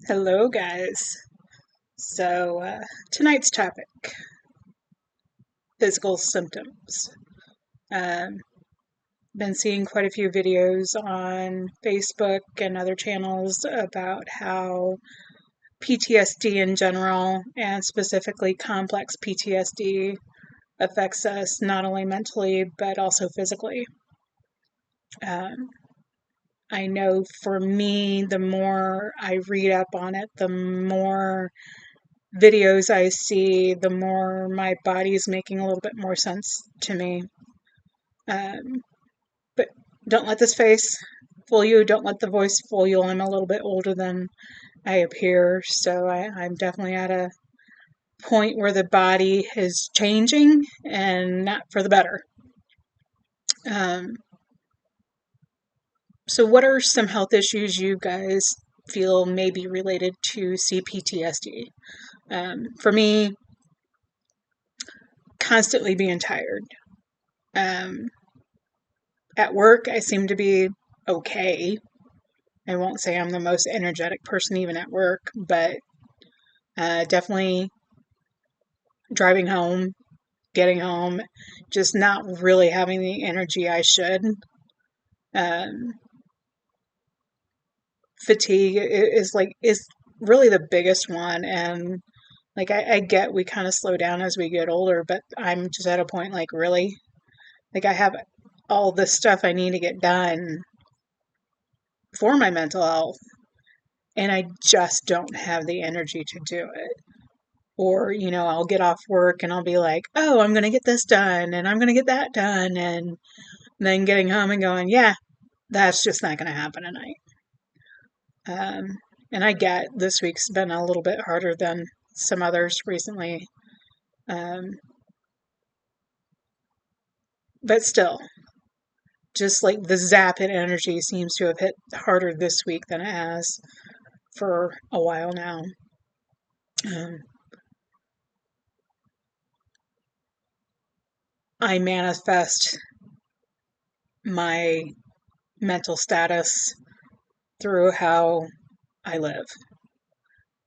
Hello, guys. Tonight's topic, physical symptoms. Um, been seeing quite a few videos on Facebook and other channels about how PTSD in general, and specifically complex PTSD, affects us not only mentally but also physically. Um, I know for me, the more I read up on it, the more videos I see, the more my body's making a little bit more sense to me. Um, but don't let this face fool you. Don't let the voice fool you. I'm a little bit older than I appear, so I'm definitely at a point where the body is changing and not for the better. Um, so, what are some health issues you guys feel may be related to CPTSD? For me, constantly being tired. Um, At work, I seem to be okay. I won't say I'm the most energetic person even at work, but definitely driving home, getting home, just not really having the energy I should. Um, Fatigue is really the biggest one, and I get we kind of slow down as we get older, but I'm just at a point like really, I have all this stuff I need to get done for my mental health, and I just don't have the energy to do it. Or, I'll get off work and I'll be like, oh, I'm going to get this done and I'm going to get that done. And then getting home and going, yeah, that's just not going to happen tonight. And I get this week's been a little bit harder than some others recently. Um, but still, just like the zap in energy seems to have hit harder this week than it has for a while now. Um, I manifest my mental status through how I live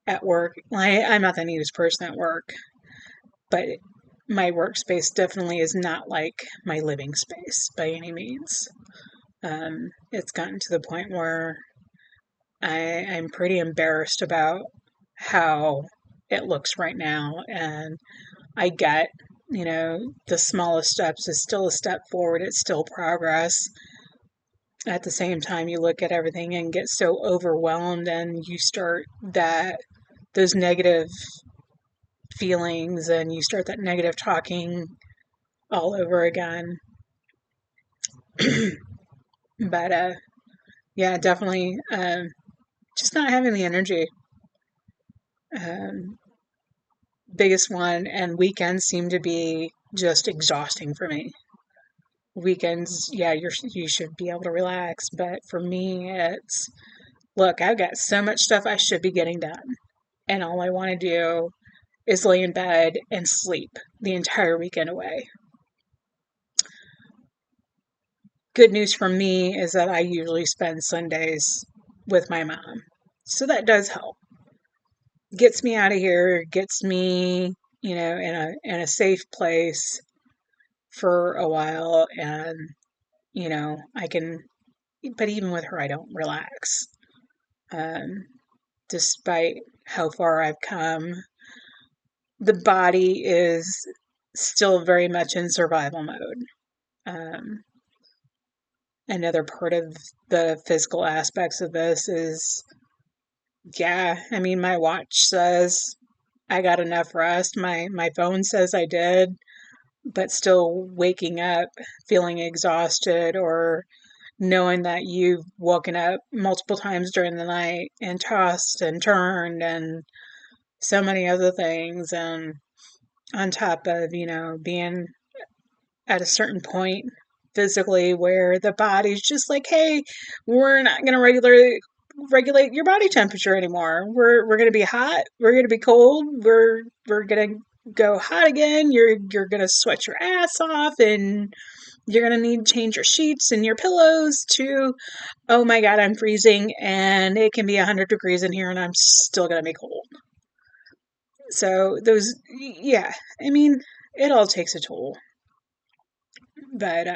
at work. I'm not the neatest person at work, but my workspace definitely is not like my living space by any means. It's gotten to the point where I'm pretty embarrassed about how it looks right now, and I get, the smallest steps is still a step forward. It's still progress. At the same time, you look at everything and get so overwhelmed, and you start those negative feelings, and you start that negative talking all over again. But yeah, definitely just not having the energy. Um, Biggest one, and weekends seem to be just exhausting for me. Weekends, yeah, you should be able to relax, but for me, it's look, I've got so much stuff I should be getting done, and all I want to do is lay in bed and sleep the entire weekend away. Good news for me is that I usually spend Sundays with my mom. So that does help. Gets me out of here, gets me, in a safe place for a while, and I can, but even with her I don't relax. Um Despite how far I've come, the body is still very much in survival mode. Um Another part of the physical aspects of this is, yeah, I mean, my watch says I got enough rest. My phone says I did, but still waking up feeling exhausted, or knowing that you've woken up multiple times during the night and tossed and turned and so many other things, and on top of, being at a certain point physically where the body's just like, hey, we're not going to regulate your body temperature anymore. We're going to be hot, we're going to be cold, we're going to go hot again, you're going to sweat your ass off, and you're going to need to change your sheets and your pillows to, oh my God, I'm freezing and it can be 100 degrees in here and I'm still going to be cold. So those, yeah, I mean, it all takes a toll. But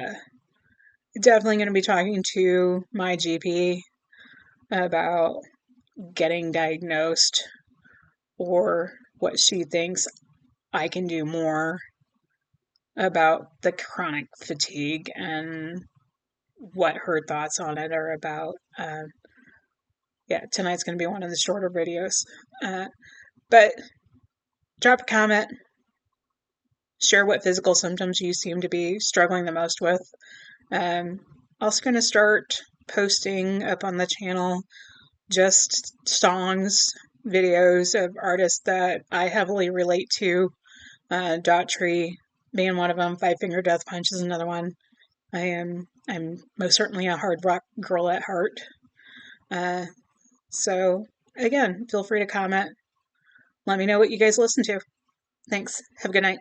definitely going to be talking to my GP about getting diagnosed or what she thinks I can do more about the chronic fatigue and what her thoughts on it are about. Yeah, tonight's going to be one of the shorter videos. But drop a comment, share what physical symptoms you seem to be struggling the most with. Also going to start posting up on the channel just songs, videos of artists that I heavily relate to. Daughtry being one of them. Five Finger Death Punch is another one. I'm most certainly a hard rock girl at heart. So again, feel free to comment. Let me know what you guys listen to. Thanks. Have a good night.